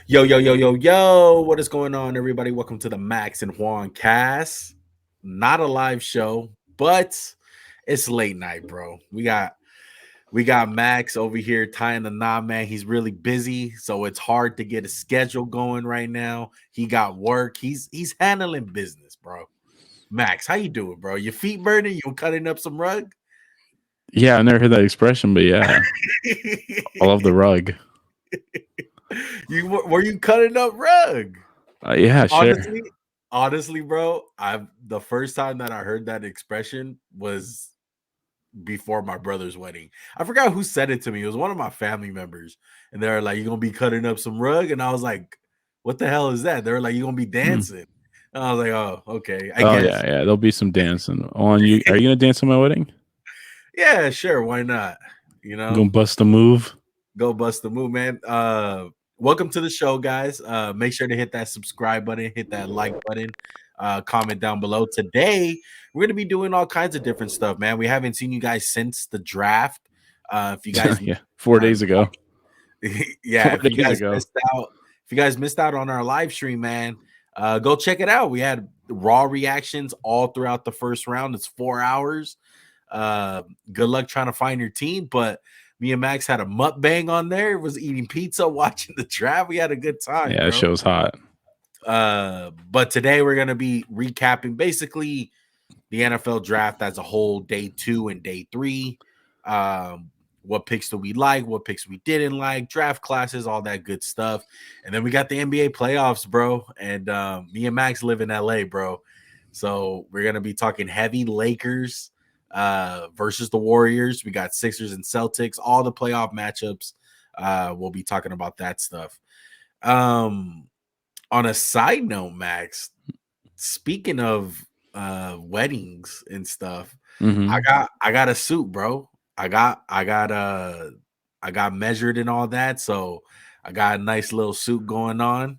Yo, yo, yo, yo, yo. What is going on, everybody? Welcome to the Max and Juan cast. Not a live show, but it's late night, bro. We got Max over here tying the knot, man. He's really busy, so it's hard to get a schedule going right now. He got work. He's handling business, bro. Max, how you doing, bro? Your feet burning? You cutting up some rug? Yeah, I never heard that expression, but yeah, I love the rug. Were you cutting up rug? Yeah, sure. Honestly, bro, I the first time that I heard that expression was before my brother's wedding. I forgot who said it to me. It was one of my family members, and they're like, "You gonna be cutting up some rug?" And I was like, "What the hell is that?" They were like, "You gonna be Hmm. dancing?" And I was like, "Oh, okay, I Oh guess." yeah, yeah. There'll be some dancing on you. Are you gonna dance on my wedding? Yeah, sure, why not? You You know, gonna bust a move? go bust the move, man. Welcome to the show, guys. Make sure to hit that subscribe button, hit that like button, comment down below. Today, we're gonna be doing all kinds of different stuff, man. We haven't seen you guys since the draft. If you guys, Yeah, 4 days ago. yeah, Four if you days guys ago. missed out on our live stream, man, go check it out. We had raw reactions all throughout the first round. It's 4 hours. Good luck trying to find your team, but me and Max had a mukbang on there. Was eating pizza, watching the draft. We had a good time, Yeah, that bro. show's hot. But today we're gonna be recapping basically the NFL draft as a whole, day 2 and day 3. What picks do we like? What picks we didn't like? Draft classes, all that good stuff. And then we got the NBA playoffs, bro. And me and Max live in LA, bro. So we're gonna be talking heavy Lakers versus the Warriors. We got Sixers and Celtics, all the playoff matchups. We'll be talking about that stuff. Um, on a side note, Max, speaking of weddings and stuff, Hmm. I got a suit, bro. I got measured and all that, so I got a nice little suit going on.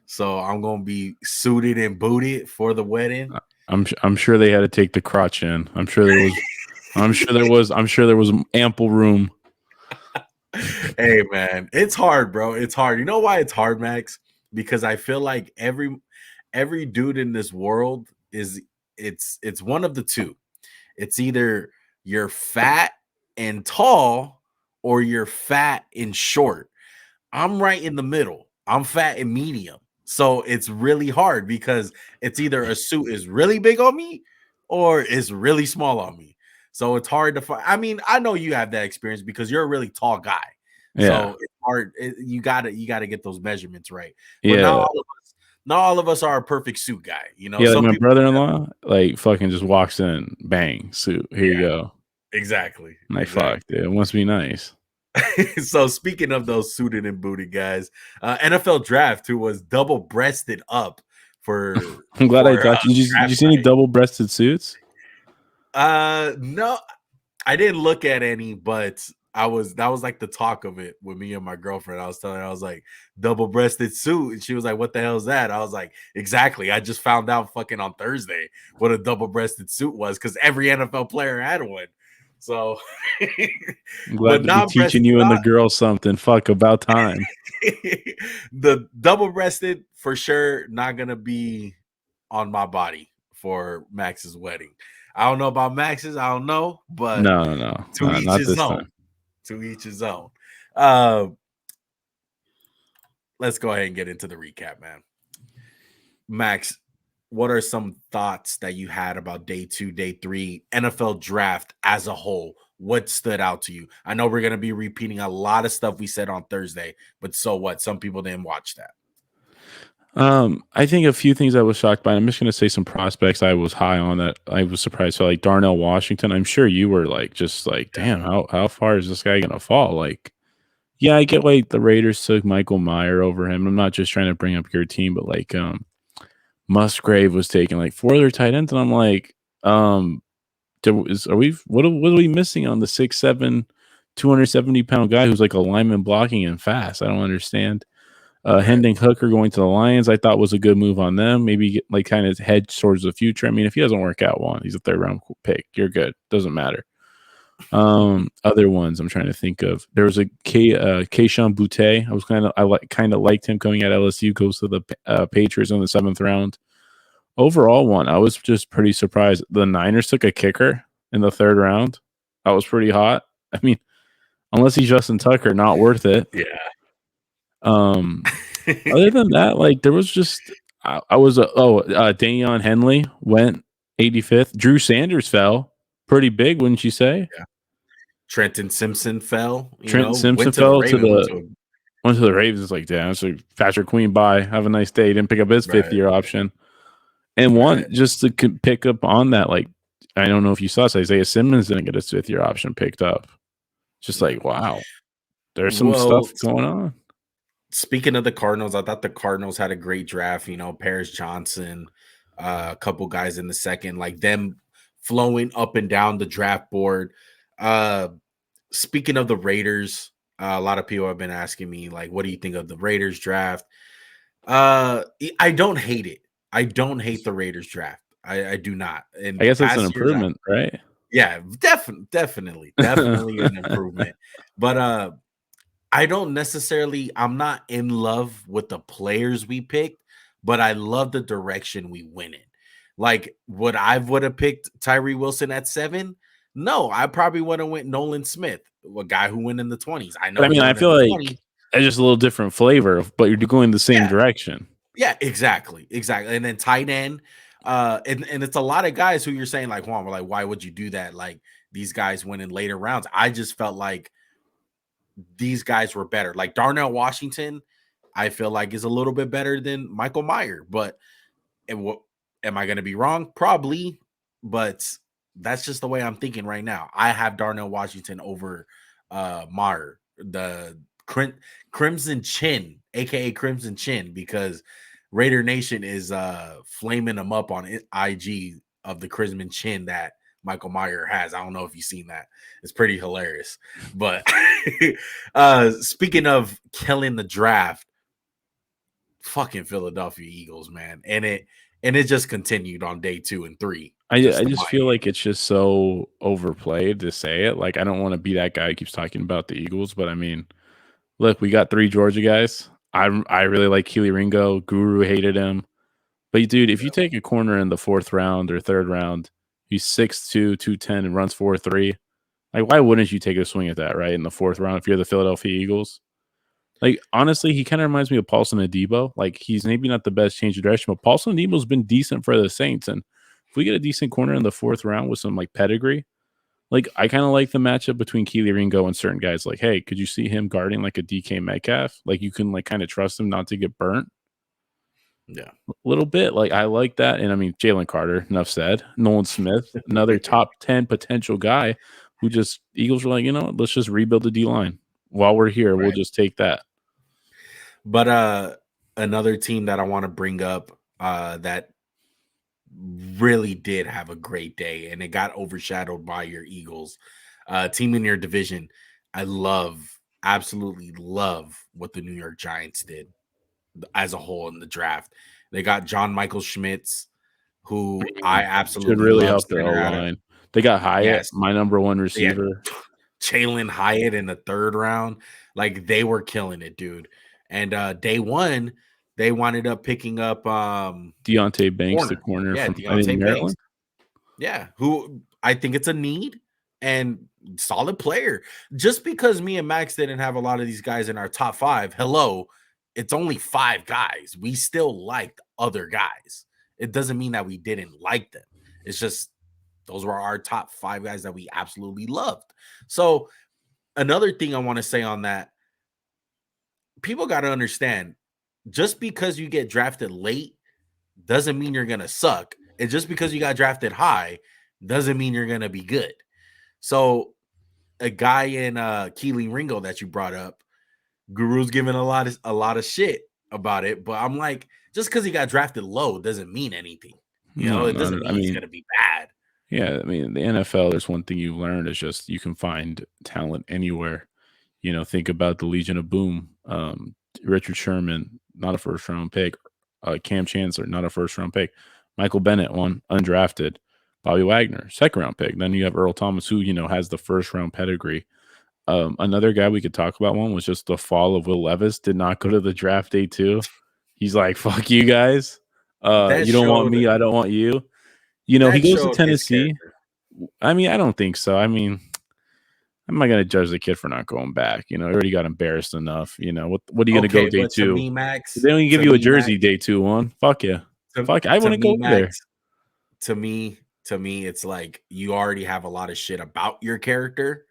So I'm gonna be suited and booted for the wedding. I'm sure they had to take the crotch in. I'm sure there was. I'm sure there was ample room. Hey man, it's hard, bro. It's hard. You know why it's hard, Max? Because I feel like every dude in this world is it's one of the two. It's either you're fat and tall or you're fat and short. I'm right in the middle. I'm fat and medium. So it's really hard because it's either a suit is really big on me or it's really small on me. So it's hard to find. I mean, I know you have that experience because you're a really tall guy. Yeah, So it's hard. You gotta get those measurements right. But yeah, not all of us are a perfect suit guy. You know, yeah. Like some my people. brother-in-law, like fucking just walks in, bang, suit. Here you Yeah, go. exactly. I'm like Exactly. fuck, dude. It must be nice. So speaking of those suited and booted guys, NFL draft who was double breasted up for I'm glad I talked to you. Did you draft see any night. double-breasted suits? No, I didn't look at any, but that was like the talk of it with me and my girlfriend. I was telling her, I was like, double breasted suit, and she was like, "What the hell is that?" I was like, "Exactly. I just found out fucking on Thursday what a double breasted suit was because every NFL player had one." So, I'm but glad to be teaching you and the girls something. Fuck, about time. the double breasted for sure not gonna be on my body for Max's wedding. I don't know about Max's, I don't know, but No, no, no, to each not his this own. time. To each his own. Uh, let's go ahead and get into the recap, man. Max, what are some thoughts that you had about day 2, day 3, NFL draft as a whole? What stood out to you? I know we're going to be repeating a lot of stuff we said on Thursday, but so what? Some people didn't watch that. I think a few things I was shocked by. I'm just gonna say some prospects I was high on that I was surprised. So like Darnell Washington, I'm sure you were like just like, Yeah. damn, how far is this guy gonna fall? Like, yeah, I get like the Raiders took Michael Meyer over him. I'm not just trying to bring up your team, but like Musgrave was taking like 4 other tight ends, and I'm like, what are we missing on the 6'7", 270-pound guy who's like a lineman blocking and fast? I don't understand. Right. Hendon Hooker going to the Lions, I thought was a good move on them. Maybe get, like kind of hedge towards the future. I mean, if he doesn't work out, he's a third round pick. You're good. Doesn't matter. Other ones I'm trying to think of. There was a Keishawn Butte. I liked him coming at LSU. Goes to the Patriots in the 7th round. Overall, one I was just pretty surprised. The Niners took a kicker in the 3rd round. That was pretty hot. I mean, unless he's Justin Tucker, not worth it. Yeah. Other than that, like there was just I was Dayon Henley went 85th. Drew Sanders fell pretty big, wouldn't you say? Yeah. Trenton Simpson fell, Trenton Simpson went to the fell to Ravens, the Ravens. Like, damn, so Patrick Queen, bye. Have a nice day. He didn't pick up his right, 5th-year option. And one, right. just to pick up on that, like, I don't know if you saw this, Isaiah Simmons didn't get his 5th-year option picked up. Just Yeah. like, wow, there's some Well, stuff going on. speaking of the Cardinals, I thought the Cardinals had a great draft. Paris Johnson, a couple guys in the second, like them flowing up and down the draft board. Speaking of the Raiders, a lot of people have been asking me, like, what do you think of the Raiders draft? I don't hate it. I don't hate the Raiders draft. I do not. In I guess that's an past years, improvement, right? yeah, definitely an improvement. But I'm not in love with the players we picked, but I love the direction we went in. Like, would have picked Tyree Wilson at 7? No, I probably would have went Nolan Smith, a guy who went in the 20s. I But know I he mean, I went in feel the like 20s. it's just a little different flavor, but you're going the same Yeah, direction. yeah, exactly. And then tight end, and it's a lot of guys who you're saying like, Juan, we're like, why would you do that? Like, these guys went in later rounds. I just felt like these guys were better. Like Darnell Washington, I feel like is a little bit better than Michael Mayer. But what am I going to be wrong? Probably, but that's just the way I'm thinking right now. I have Darnell Washington over Mayer, the Crimson Chin, aka Crimson Chin, because Raider Nation is flaming him up on IG of the Crimson Chin that Michael Mayer has. I don't know if you've seen that. It's pretty hilarious. But speaking of killing the draft, fucking Philadelphia Eagles, man. And it just continued on day 2 and 3. I Just the just feel Miami. like it's just so overplayed to say it. Like, I don't want to be that guy who keeps talking about the Eagles, but I mean, look, we got 3 Georgia guys. I really like Keely Ringo. Guru hated him. But dude, if you take a corner in the 4th round or 3rd round, he's 6'2", 210, and runs 4.3. Like, why wouldn't you take a swing at that, right? In the 4th round, if you're the Philadelphia Eagles. Like, honestly, he kind of reminds me of Paulson Adebo. Like, he's maybe not the best change of direction, but Paulson Adebo's been decent for the Saints. And if we get a decent corner in the 4th round with some like pedigree, like I kind of like the matchup between Keely Ringo and certain guys. Like, hey, could you see him guarding like a DK Metcalf? Like, you can like kind of trust him not to get burnt Yeah. a little bit. Like, I like that. And I mean, Jalen Carter, enough said. Nolan Smith, another top 10 potential guy who just Eagles were like, let's just rebuild the D line while we're here. We'll Right. just take that. But another team that I want to bring up that really did have a great day and it got overshadowed by your Eagles. Team in your division. I absolutely love what the New York Giants did as a whole in the draft. They got John Michael Schmitz, who I Should absolutely really love help their O center out of. line. They got Hyatt, Yes. my number one Yeah. receiver. Jalen Hyatt in the 3rd round. Like, they were killing it, dude. And day 1, they wound up picking up Deontay Banks, the corner. corner Yeah, from I think Deontay Banks. Maryland. Yeah, who I think it's a need and solid player. Just because me and Max didn't have a lot of these guys in our top 5, hello, it's only 5 guys. We still liked other guys. It doesn't mean that we didn't like them. It's just those were our top 5 guys that we absolutely loved. So another thing I want to say on that, people got to understand, just because you get drafted late doesn't mean you're going to suck. And just because you got drafted high doesn't mean you're going to be good. So a guy in Keely Ringo that you brought up, Guru's giving a lot of shit about it, but I'm like, just because he got drafted low doesn't mean anything. No, It doesn't I mean he's mean, going to be bad. yeah, I mean, the NFL, there's one thing you've learned is just you can find talent anywhere. Think about the Legion of Boom. Richard Sherman, not a 1st-round pick. Cam Chancellor, not a 1st-round pick. Michael Bennett, one undrafted. Bobby Wagner, second round pick. Then you have Earl Thomas, who has the first round pedigree. Another guy we could talk about one was just the fall of Will Levis. Did not go to the draft day too. He's like, fuck you guys. That You don't want showed me, I don't want you. He that goes to showed his Tennessee. character. I mean, I don't think so. I mean, I'm not gonna judge the kid for not going back. He already got embarrassed enough. What are you gonna go Okay, day but to two? me, Max, They don't even give to you a me, Max, jersey day 2-1. Fuck yeah. to, Fuck, I to wouldn't go me, either. Max, to me, it's like you already have a lot of shit about your character.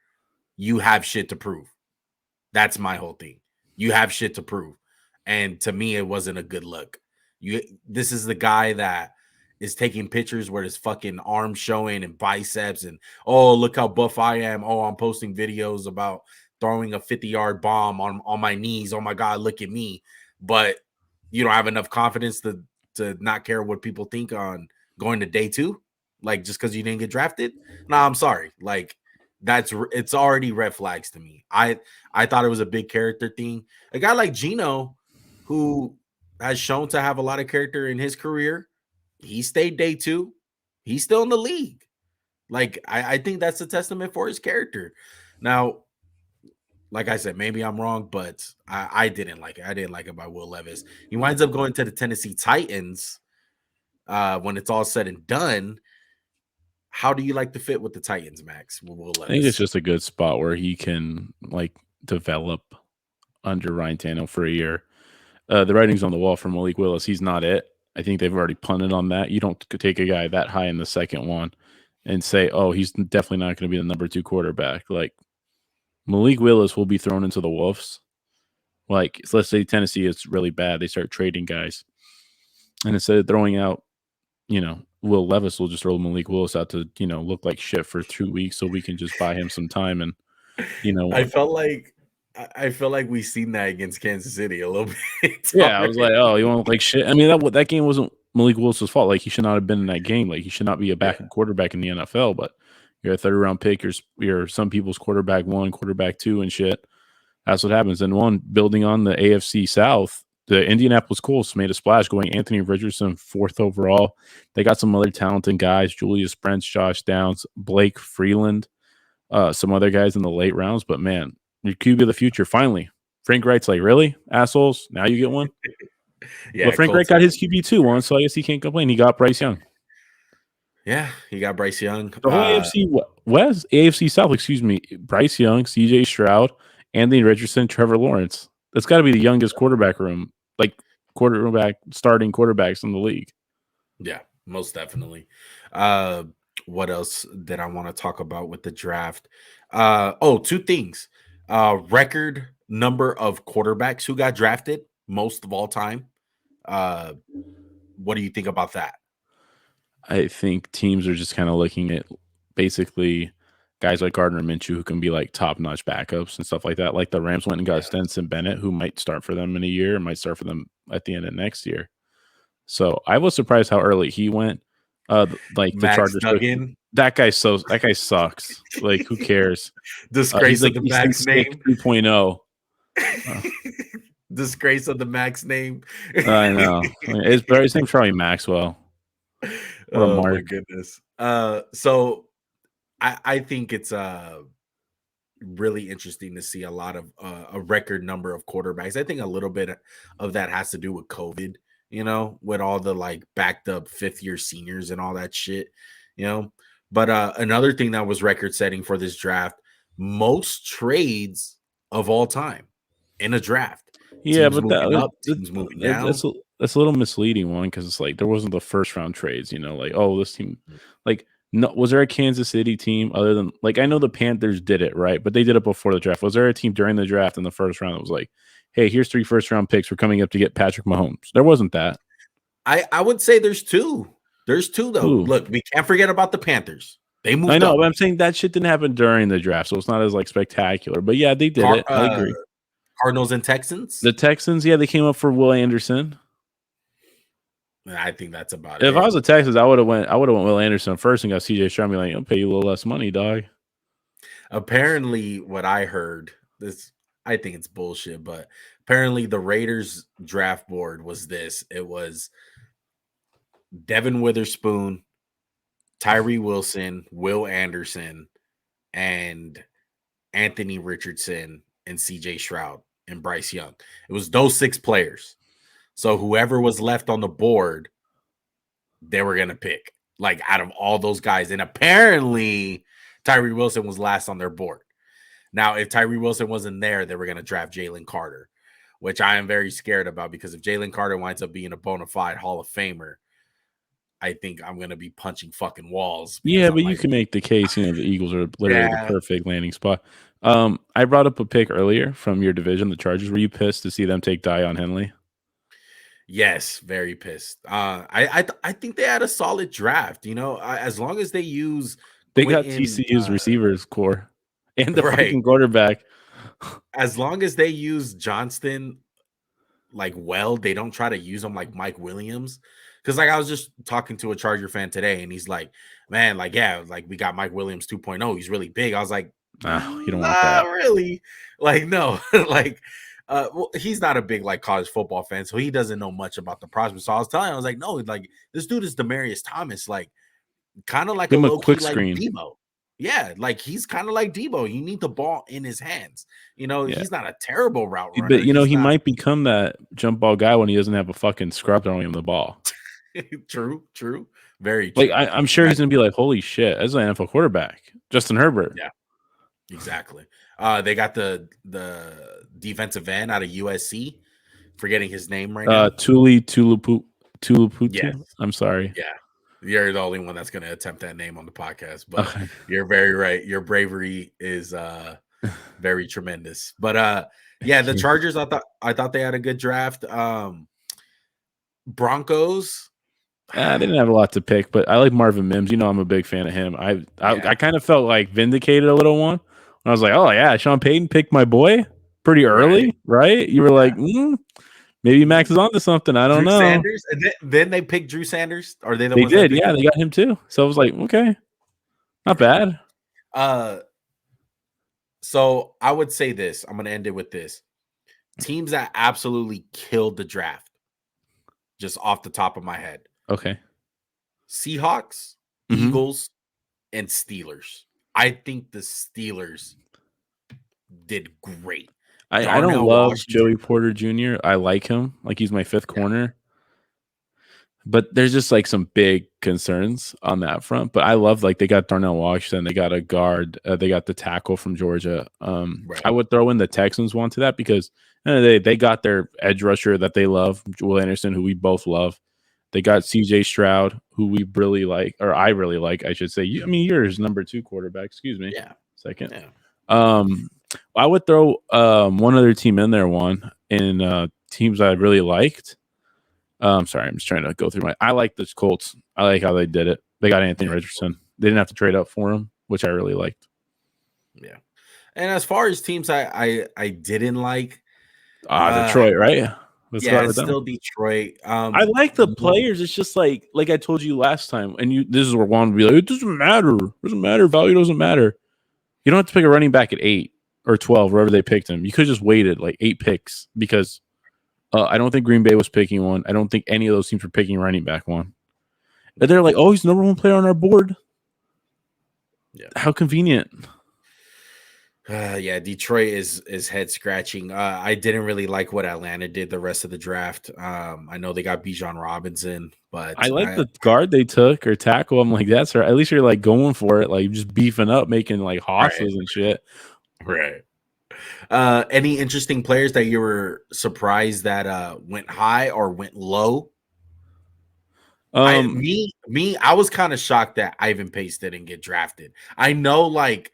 You have shit to prove. That's my whole thing. You have shit to prove. And to me, it wasn't a good look. This is the guy that is taking pictures where his fucking arms showing and biceps and oh, look how buff I am. Oh, I'm posting videos about throwing a 50-yard bomb on my knees. Oh my God, look at me. But you don't have enough confidence to not care what people think on going to day two, like just because you didn't get drafted. Nah, I'm sorry. Like it's already red flags to me. I thought it was a big character thing. A guy like Gino, who has shown to have a lot of character in his career, he stayed day two. He's still in the league. Like I think that's a testament for his character. Now, like I said, maybe I'm wrong, but I didn't like it. I didn't like it by Will Levis. He winds up going to the Tennessee Titans when it's all said and done. How do you like the fit with the Titans, Max, with Will I think it's Levis? just a good spot where he can develop under Ryan Tannehill for a year. The writing's on the wall for Malik Willis. He's not it. I think they've already punted on that. You don't take a guy that high in the second one and say, "Oh, he's definitely not going to be the number 2 quarterback." Like Malik Willis will be thrown into the wolves. Like so let's say Tennessee is really bad, they start trading guys, and instead of throwing out, Will Levis will just throw Malik Willis out to look like shit for 2 weeks, so we can just buy him some time and I felt like I feel like we've seen that against Kansas City a little bit Yeah, I was like, already. "Oh, you want to look like shit?" I mean, that game wasn't Malik Willis's fault. Like, he should not have been in that game. Like, he should not be a Yeah, backup quarterback in the NFL. But you're a third round pick. You're some people's quarterback 1, quarterback 2, and shit. That's what happens. And one, building on the AFC South, the Indianapolis Colts made a splash, going Anthony Richardson 4th overall. They got some other talented guys: Julius Brents, Josh Downs, Blake Freeland, some other guys in the late rounds. But man, your QB of the future finally. Frank Wright's like, really, assholes? Now you get one. But yeah, Frank Wright Colts got are his QB2 once, so I guess he can't complain. He got Bryce Young. yeah, he got Bryce Young. The whole AFC South, excuse me, Bryce Young, CJ Stroud, Anthony Richardson, Trevor Lawrence. That's got to be the youngest quarterback room, like starting quarterbacks in the league. Yeah, most definitely. What else did I want to talk about with the draft? Two things. Record number of quarterbacks who got drafted, most of all time. Uh, what do you think about that? I think teams are just kind of looking at basically guys like Gardner Minshew who can be like top notch backups and stuff like that. Like the Rams went and got Yeah. Stenson Bennett, who might start for them in a year, might start for them at the end of next year. So I was surprised how early he went. Like the Max Chargers took Duggan, that guy sucks. Like who cares? disgrace of the He's like Max sick name. 2.0. Uh, Disgrace of the Max name. I know. His name's probably Maxwell. What a Oh my mark. goodness. So I think it's really interesting to see a lot of a record number of quarterbacks. I think a little bit of that has to do with COVID, with all the like backed up 5th-year seniors and all that shit, you know. But another thing that was record setting for this draft, most trades of all time in a draft. Yeah, Teams but moving up, teams moving down. that's a little misleading one because it's like there wasn't the first round trades. Like oh this team, like no, was there a Kansas City team other than like I know the Panthers did it right, but they did it before the draft. Was there a team during the draft in the first round that was like, hey, here's 3 first round picks, we're coming up to get Patrick Mahomes? There wasn't that. I would say there's two. There's two though. Who? Look, we can't forget about the Panthers. They I moved know, up. but I'm saying that shit didn't happen during the draft, so it's not as like spectacular. But yeah, they did Car- it. I agree. Cardinals and Texans. The Texans, yeah, they came up for Will Anderson. I think that's about If I it. was the Texans, I would have went Will Anderson first and got CJ Stroud. Be like, I'll pay you a little less money, dog. Apparently, what I heard, I think it's bullshit, but apparently the Raiders draft board was this. It was Devin Witherspoon, Tyree Wilson, Will Anderson, and Anthony Richardson, and CJ Stroud, and Bryce Young. It was those 6 players. So whoever was left on the board, they were going to pick, like, out of all those guys. And apparently Tyree Wilson was last on their board. Now, if Tyree Wilson wasn't there, they were going to draft Jalen Carter, which I am very scared about, because if Jalen Carter winds up being a bona fide Hall of Famer, I think I'm going to be punching fucking walls, because Yeah, I'm but you like, can make the case, the Eagles are literally the yeah, perfect landing spot. I brought up a pick earlier from your division, the Chargers. Were you pissed to see them take Dion Henley? yes, very pissed. I think they had a solid draft, as long as they use They got Quentin, TCU's receivers core and the right, fucking quarterback. as long as they use Johnston like well, they don't try to use him like Mike Williams. Because like I was just talking to a Charger fan today, and he's like, "Man, like yeah, like we got Mike Williams 2.0. He's really big." I was like, Nah, you don't want "Not that. really." Like no, like well, he's not a big like college football fan, so he doesn't know much about the prospect. So I was telling him, I was like, "No, like this dude is Demarius Thomas, like kind of like a Give him a low key quick like screen. Debo." Yeah, like he's kind of like Debo. You need the ball in his hands. Yeah. He's not a terrible route But runner. He's he not. might become that jump ball guy when he doesn't have a fucking scrub throwing him the ball. True, very Like true. I'm sure And he's gonna be like, holy shit, that's an NFL quarterback. Justin Herbert. yeah, exactly. They got the defensive end out of USC. Forgetting his name right now. Tuli Yes, Tuluputu. I'm sorry. yeah. You're the only one that's going to attempt that name on the podcast, but Okay. you're very right. Your bravery is very tremendous. But yeah, the Thank you. Chargers, I thought they had a good draft. Broncos, They didn't have a lot to pick, but I like Marvin Mims. I'm a big fan of him. I yeah, kind of felt like vindicated a little one when I was like, oh yeah, Sean Payton picked my boy pretty right. early, right? You were like, Yeah. maybe Max is Mhm. onto something. I don't Drew know. Sanders, and then they picked Drew Sanders. Are they the They ones that did, picked yeah. him? They got him too. So I was like, okay, not Right. bad. So I would say this. I'm going to end it with this. Teams that absolutely killed the draft, just off the top of my head: Okay. Seahawks, hmm Eagles, and Steelers. I think the Steelers did great. I don't Darnell love Joey Washington, Porter Jr. I like him. Like he's my fifth yeah, corner. But there's just like some big concerns on that front. But I love like they got Darnell Washington, they got a guard, they got the tackle from Georgia. I right. would throw in the Texans one to that because they got their edge rusher that they love, Will Anderson, who we both love. They got CJ Stroud, who we really like, or I really like, I should say. You're his number 2 quarterback. Excuse me. Yeah, Second. yeah. Um, I would throw one other team in there, one in teams I really liked. Sorry, I'm just trying to go through I like the Colts. I like how they did it. They got Anthony Yeah, Richardson. They didn't have to trade up for him, which I really liked. yeah. And as far as teams I didn't like, uh, Detroit, right? Let's yeah, start it's with them. still Detroit. I like the players. It's just like I told you last time, and this is where Juan would be like, it doesn't matter. It doesn't matter. Value doesn't matter. You don't have to pick a running back at 8 or 12, wherever they picked him. You could just waited like 8 picks because I don't think Green Bay was picking one. I don't think any of those teams were picking running back one. And they're like, oh, he's the number 1 player on our board. Yeah. How convenient. Yeah, Detroit is head scratching. I didn't really like what Atlanta did the rest of the draft. I know they got Bijan Robinson, I but like the guard they took or tackle. I'm like, that's right. At least you're like going for it, like just beefing up, making like right, hosses and shit. right. Any interesting players that you were surprised that went high or went low? I Um, me me I was kind of shocked that Ivan Pace didn't get drafted. I know, like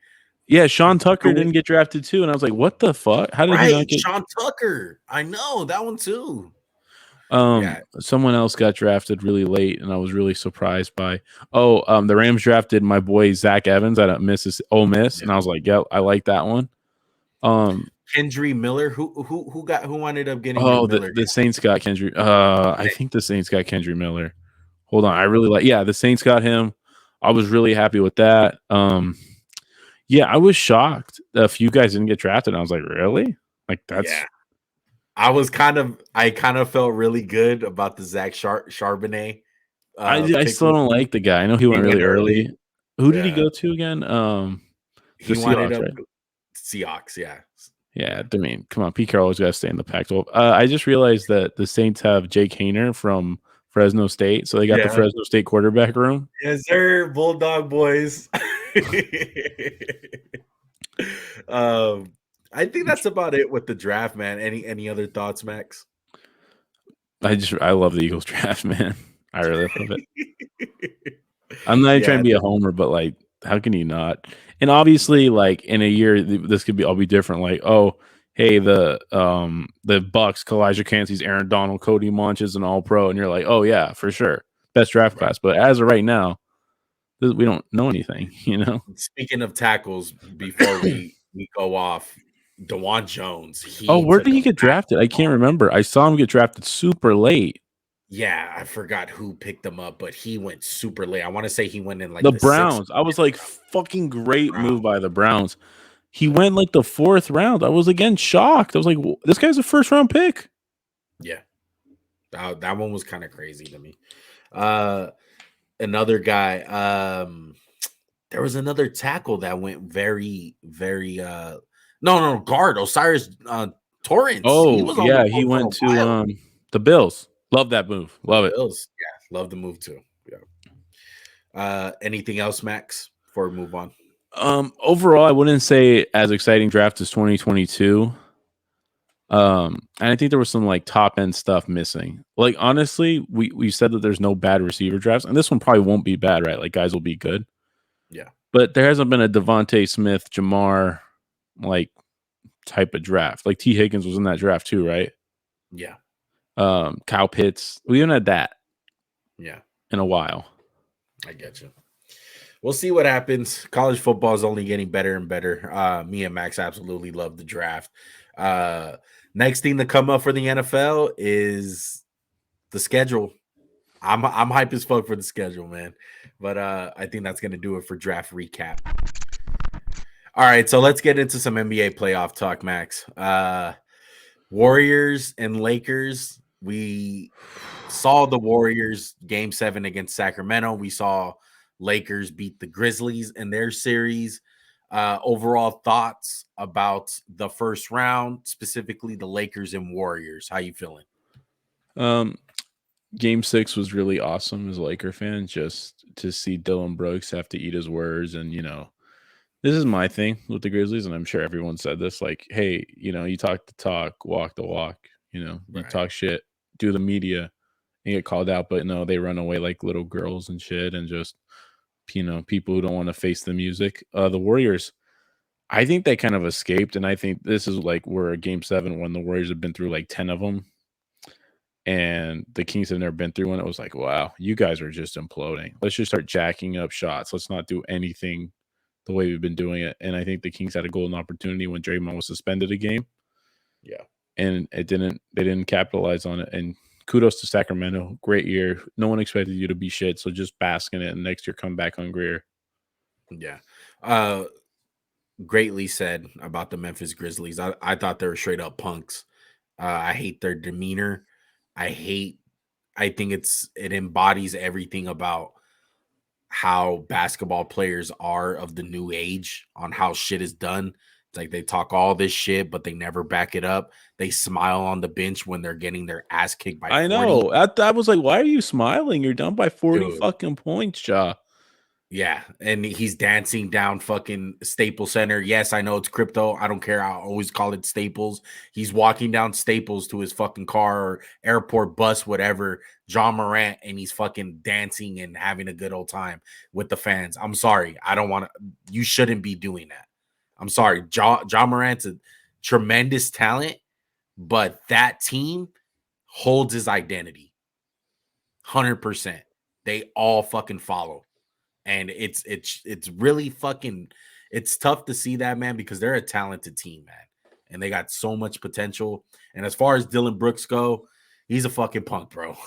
yeah, Sean Tucker the didn't get drafted too, and I was like, what the fuck? How did he right, not get? Sean Tucker. I know that one too. Yeah, Someone else got drafted really late, and I was really surprised by. The Rams drafted my boy Zach Evans out of Ole Miss, yeah. and I was like, yep, I like that one. Kendry Miller. Who ended up getting the Miller? The Saints got Kendry. I think the Saints got Kendry Miller. Hold on, I Okay. really like. Yeah, the Saints got him. I was really happy with that. Yeah, I was shocked a few guys didn't get drafted. And I was like, really? Like that's Yeah. I kind of felt really good about the Zach Charbonnet I pick still with don't like the guy. I know he went really went early. early. Who did he Yeah, go to again? The he winded Seahawks, up right? Seahawks. Yeah, Yeah, yeah, I mean, come on, Pete Carroll's got to stay in the Pac-12. I just realized that the Saints have Jake Hayner from Fresno State, so they got the yeah. Fresno State quarterback room. Yes, sir. Bulldog boys. um, I think that's about it with the draft, man. Any other thoughts, Max? I love the Eagles draft, man. I really love it. I'm not even trying Yeah, to be a homer, but like, how can you not? And obviously, like in a year, this could be all be different. Like, oh, hey, the Bucks, Kalijah Cansey's, Aaron Donald, Cody Monch is an All Pro, and you're like, oh yeah, for sure, best draft right. class. But as of right now, we don't know anything, you know. Speaking of tackles, before we go off, DeJuan Jones, Oh, he where took did a he get drafted? I massive can't fall. remember. I saw him get drafted super late. Yeah, I forgot who picked him up, but he went super late. I want to say he went in like The the sixth Browns. I was like, fucking great round. move by the Browns. He Yeah, went like the fourth round. I was again shocked. I was like, this guy's a first round pick. yeah. That one was kind of crazy to me. Uh, another guy. There was another tackle that went very, very. No, guard Osiris Torrance. He Oh was on the yeah, he board for a went to while. the Bills. Love that move. The Love it. Bills, yeah, love the move too. Yeah. Anything else, Max? Before we move on. Overall, I wouldn't say as exciting draft as 2022. And I think there was some like top end stuff missing. Like honestly, we said that there's no bad receiver drafts, and this one probably won't be bad, right? Like guys will be good, Yeah, but there hasn't been a Devontae Smith, Jamar like type of draft. Like T Higgins was in that draft too, right? yeah, Kyle Pitts. We haven't had that yeah. in a while. I get you. We'll see what happens. College football is only getting better and better. Me and Max absolutely love the draft. Next thing to come up for the NFL is the schedule. I'm hype as fuck for the schedule, man. But I think that's gonna do it for draft recap. All right, so let's get into some NBA playoff talk, Max. Warriors and Lakers. We saw the Warriors game 7 against Sacramento. We saw Lakers beat the Grizzlies in their series. Overall thoughts about the first round, specifically the Lakers and Warriors. How you feeling? Um, Game 6 was really awesome as a Laker fan, just to see Dylan Brooks have to eat his words. And, this is my thing with the Grizzlies, and I'm sure everyone said this, like, hey, you talk the talk, walk the walk, you Right. talk shit, do the media, and get called out, but no, they run away like little girls and shit, and just, people who don't want to face the music. The Warriors, I think they kind of escaped, and I think this is like where Game 7, when the Warriors have been through like 10 of them, and the Kings have never been through one. It was like, wow, you guys are just imploding. Let's just start jacking up shots. Let's not do anything the way we've been doing it. And I think the Kings had a golden opportunity when Draymond was suspended a game, Yeah. and they didn't capitalize on it. And kudos to Sacramento. Great year. No one expected you to be shit. So just bask in it, and next year come back hungrier. Yeah. Uh Greatly said about the Memphis Grizzlies. I thought they were straight up punks. I hate their demeanor. I think it embodies everything about how basketball players are of the new age on how shit is done. It's like they talk all this shit, but they never back it up. They smile on the bench when they're getting their ass kicked by I 40. know. I was like, why are you smiling? You're down by 40 Dude, fucking points, Ja. yeah, and he's dancing down fucking Staples Center. Yes, I know it's crypto. I don't care. I always call it Staples. He's walking down Staples to his fucking car or airport bus, whatever. John Morant, and he's fucking dancing and having a good old time with the fans. I'm sorry. I don't want to. You shouldn't be doing that. I'm sorry. John Morant's a tremendous talent, but that team holds his identity 100%. They all fucking follow. And it's really fucking it's tough to see that, man, because they're a talented team, man. And they got so much potential. And as far as Dylan Brooks go, he's a fucking punk, bro.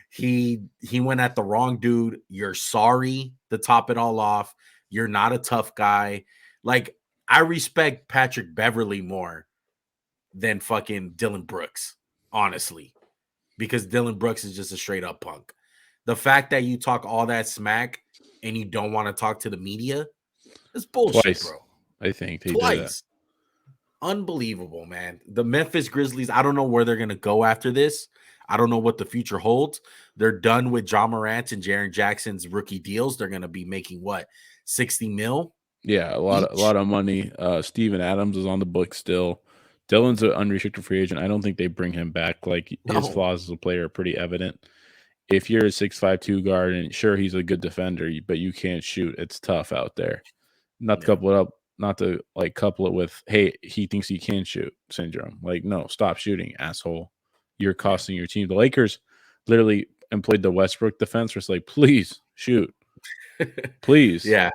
He went at the wrong dude. You're sorry to top it all off. You're not a tough guy. Like, I respect Patrick Beverly more than fucking Dylan Brooks, honestly, because Dylan Brooks is just a straight up punk. The fact that you talk all that smack and you don't want to talk to the media is bullshit, Twice, bro. I think they did that. Twice. Unbelievable, man. The Memphis Grizzlies, I don't know where they're going to go after this. I don't know what the future holds. They're done with John Morant and Jaren Jackson's rookie deals. They're going to be making what, 60 mil Yeah, a each? lot of money. Steven Adams is on the book still. Dylan's an unrestricted free agent. I don't think they bring him back. Like his No. flaws as a player are pretty evident. If you're a 6'5" guard, and sure he's a good defender, but you can't shoot, it's tough out there. Not to Yeah. couple it up, not to like couple it with, hey, he thinks he can shoot syndrome. Like, no, stop shooting, asshole. You're Yeah. costing your team. The Lakers literally employed the Westbrook defense, where it's like, please shoot, please. Yeah.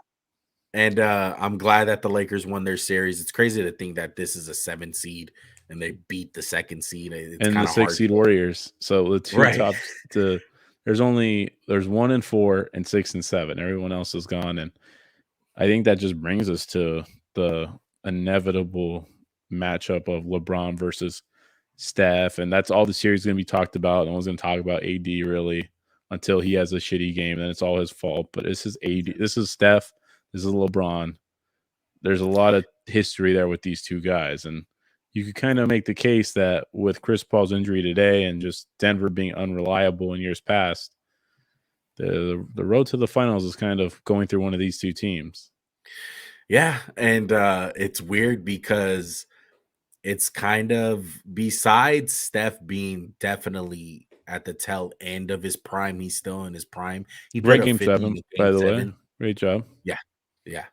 And I'm glad that the Lakers won their series. It's crazy to think that this is a 7 seed and they beat the 2nd seed. It's And the kind of six hard seed to, Warriors. So the two right. tops, there's 1 and 4 and 6 and 7. Everyone else is gone, and I think that just brings us to the inevitable matchup of LeBron versus Steph, and that's all the series is going to be talked about. No one's going to talk about AD really until he has a shitty game, then it's all his fault. But this is AD, this is Steph, this is LeBron. There's a lot of history there with these two guys, and you could kind of make the case that with Chris Paul's injury today and just Denver being unreliable in years past, the road to the finals is kind of going through one of these two teams. Yeah. And it's weird because it's kind of besides Steph being definitely at the tail end of his prime, he's still in his prime. He put Great up game 50 7, in by game the way. 7. Great job. Yeah. Yeah.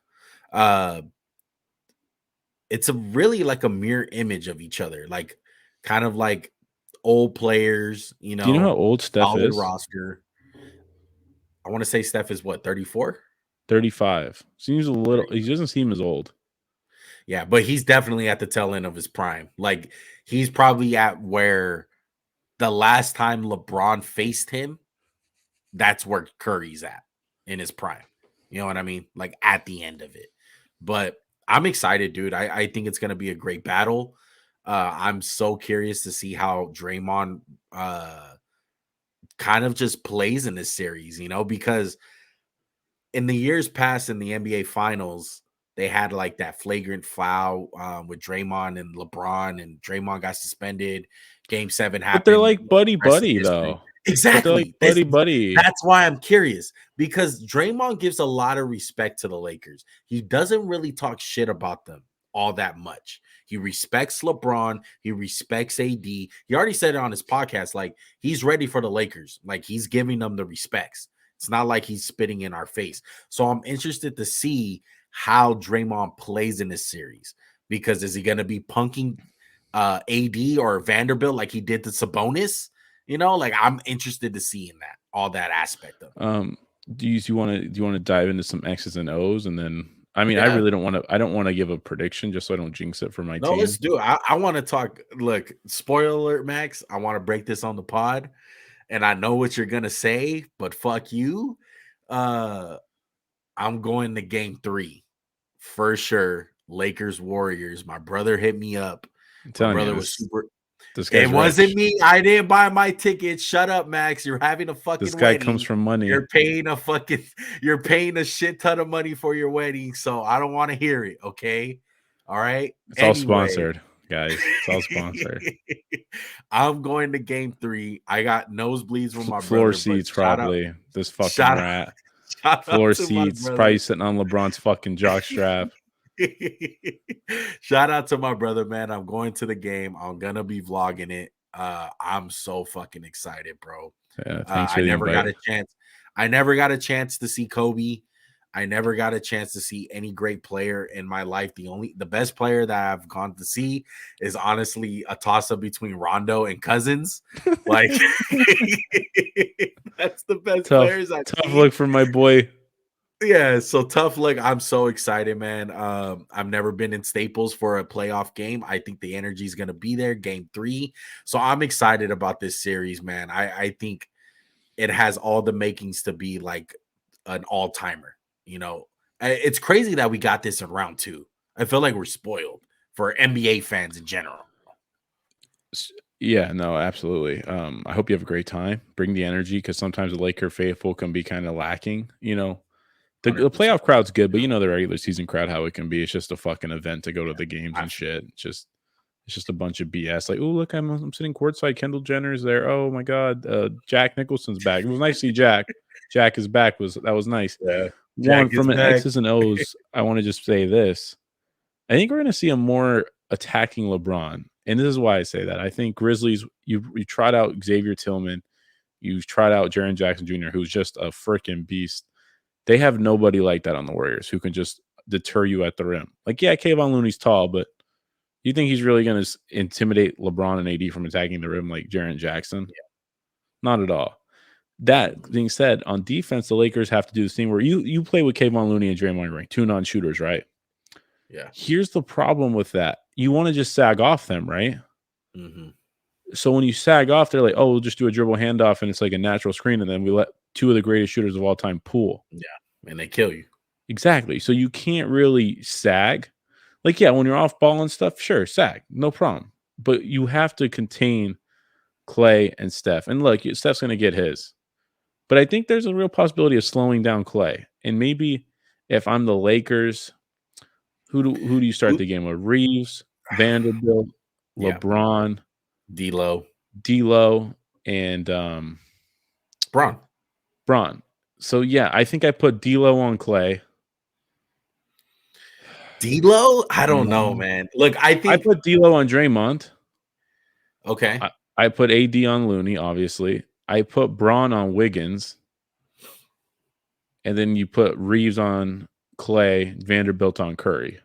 Uh it's a really like a mirror image of each other, like kind of like old players, Do you know how old Steph solid is? roster. I want to say Steph is what, 34? 35. Seems a little. He doesn't seem as old. Yeah, but he's definitely at the tail end of his prime. Like he's probably at where the last time LeBron faced him, that's where Curry's at in his prime. You know what I mean? Like at the end of it. But I'm excited, dude. I think it's going to be a great battle. I'm so curious to see how Draymond kind of just plays in this series, because in the years past in the NBA Finals, they had like that flagrant foul with Draymond and LeBron, and Draymond got suspended. Game 7 But they're happened. like buddy Rest is buddy history. though. But they're like Exactly. buddy buddy. That's why I'm curious, because Draymond gives a lot of respect to the Lakers. He doesn't really talk shit about them all that much. He respects LeBron. He respects AD. He already said it on his podcast. Like he's ready for the Lakers. Like he's giving them the respects. It's not like he's spitting in our face. So I'm interested to see how Draymond plays in this series, because is he going to be punking AD or Vanderbilt like he did to Sabonis? Like I'm interested to see in that all that aspect of it. Do you want to dive into some X's and O's, and then I mean I Yeah. really don't want to. I don't want to give a prediction just so I don't jinx it for my No, let's team. do it. I want to talk. Look, spoiler alert, Max. I want to break this on the pod, and I know what you're gonna say, but fuck you. I'm going to game 3 for sure. Lakers Warriors. My brother hit me up. I'm My telling you, brother was this super. this It guy's wasn't rich. me. I didn't buy my ticket. Shut up, Max. You're having a This fucking guy comes wedding. from money. You're paying a shit ton of money for your wedding. So I don't want to hear it. Okay. All right. It's all Anyway, sponsored, guys. It's all sponsored. I'm going to game 3. I got nosebleeds with my Floor brother, but seats probably. This fucking shout out, rat. shout out Floor to my seats, brother. probably sitting on LeBron's fucking jockstrap. Shout out to my brother, man. I'm going to the game. I'm gonna be vlogging it. I'm so fucking excited, bro. Yeah, thanks I for the never got invite. a chance. I never got a chance to see Kobe. I never got a chance to see any great player in my life. The best player that I've gone to see is honestly a toss up between Rondo and Cousins. Like that's the best Tough, players I've tough seen. look for my boy. Yeah, so tough luck. I'm so excited, man. I've never been in Staples for a playoff game. I think the energy is going to be there, game 3. So I'm excited about this series, man. I think it has all the makings to be like an all-timer. It's crazy that we got this in round 2. I feel like we're spoiled for NBA fans in general. Yeah, no, absolutely. I hope you have a great time. Bring the energy because sometimes the Laker faithful can be kind of lacking. The 100%. playoff crowd's good, but the regular season crowd how it can be. It's just a fucking event to go to the games I and feel shit. you. It's just a bunch of BS. Like, oh look, I'm sitting courtside. Kendall Jenner's there. Oh my god, Jack Nicholson's back. It was nice to see Jack. Jack is back. That was nice. Yeah. One Jack is from an back. X's and O's. I want to just say this. I think we're going to see a more attacking LeBron, and this is why I say that. I think Grizzlies. You tried out Xavier Tillman. You tried out Jaren Jackson Jr., who's just a freaking beast. They have nobody like that on the Warriors who can just deter you at the rim. Like, yeah, Kayvon Looney's tall, but you think he's really going to intimidate LeBron and AD from attacking the rim like Jaren Jackson? Not at all. That being said, on defense, the Lakers have to do this thing where you play with Kayvon Looney and Draymond Green, two non-shooters, right? Yeah. Here's the problem with that. You want to just sag off them, right? Hmm. So when you sag off, they're like, oh, we'll just do a dribble handoff and it's like a natural screen. And then we let two of the greatest shooters of all time pool. Yeah. And they kill you. Exactly. So you can't really sag. Like, yeah, when you're off ball and stuff, sure, sag, no problem. But you have to contain Clay and Steph. And look, Steph's going to get his. But I think there's a real possibility of slowing down Clay. And maybe if I'm the Lakers, who do you start Who- the game with? Reeves, Vanderbilt, Yeah. LeBron, D'Lo. D'Lo, and Braun. Bron. So yeah, I think I put D'Lo on Clay. D'Lo? I don't know, No, man. Look, I I think put D'Lo on Draymond. okay. I put AD on Looney, obviously. I put Braun on Wiggins, and then you put Reeves on Clay, Vanderbilt on Curry.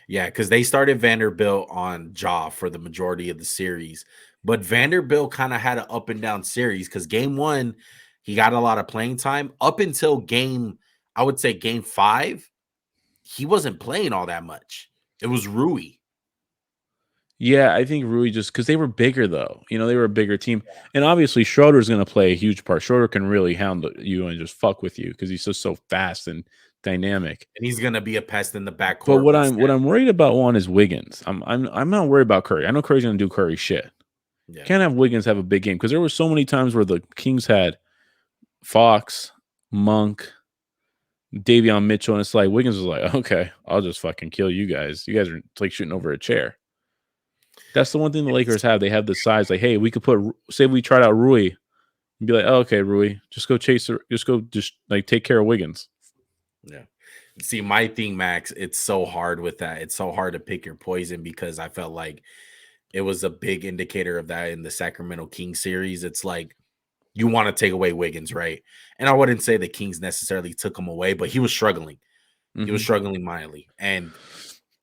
Yeah, because they started Vanderbilt on Jaw for the majority of the series. But Vanderbilt kind of had an up and down series because game one, he got a lot of playing time. Up until I would say game five, he wasn't playing all that much. It was Rui. Yeah, I think Rui just because they were bigger though. They were a bigger team, and obviously Schroeder's going to play a huge part. Schroeder can really hound you and just fuck with you because he's just so fast and dynamic. And he's gonna be a pest in the But backcourt what with I'm what Steph. I'm worried about one is Wiggins. I'm not worried about Curry. I know Curry's going to do Curry shit. Yeah. Can't have Wiggins have a big game because there were so many times where the Kings had Fox, Monk, Davion Mitchell, and it's like Wiggins was like, okay, I'll just fucking kill you guys. You guys are like shooting over a chair. That's the one thing the Lakers have. They have the size. Like, hey, we could say we tried out Rui and be like, oh, okay, Rui, just go just like take care of Wiggins. Yeah. See, my thing, Max, it's so hard with that. It's so hard to pick your poison because I felt like it was a big indicator of that in the Sacramento Kings series. It's like you want to take away Wiggins, right? And I wouldn't say the Kings necessarily took him away, but he was struggling. He was Mm-hmm. struggling mightily. And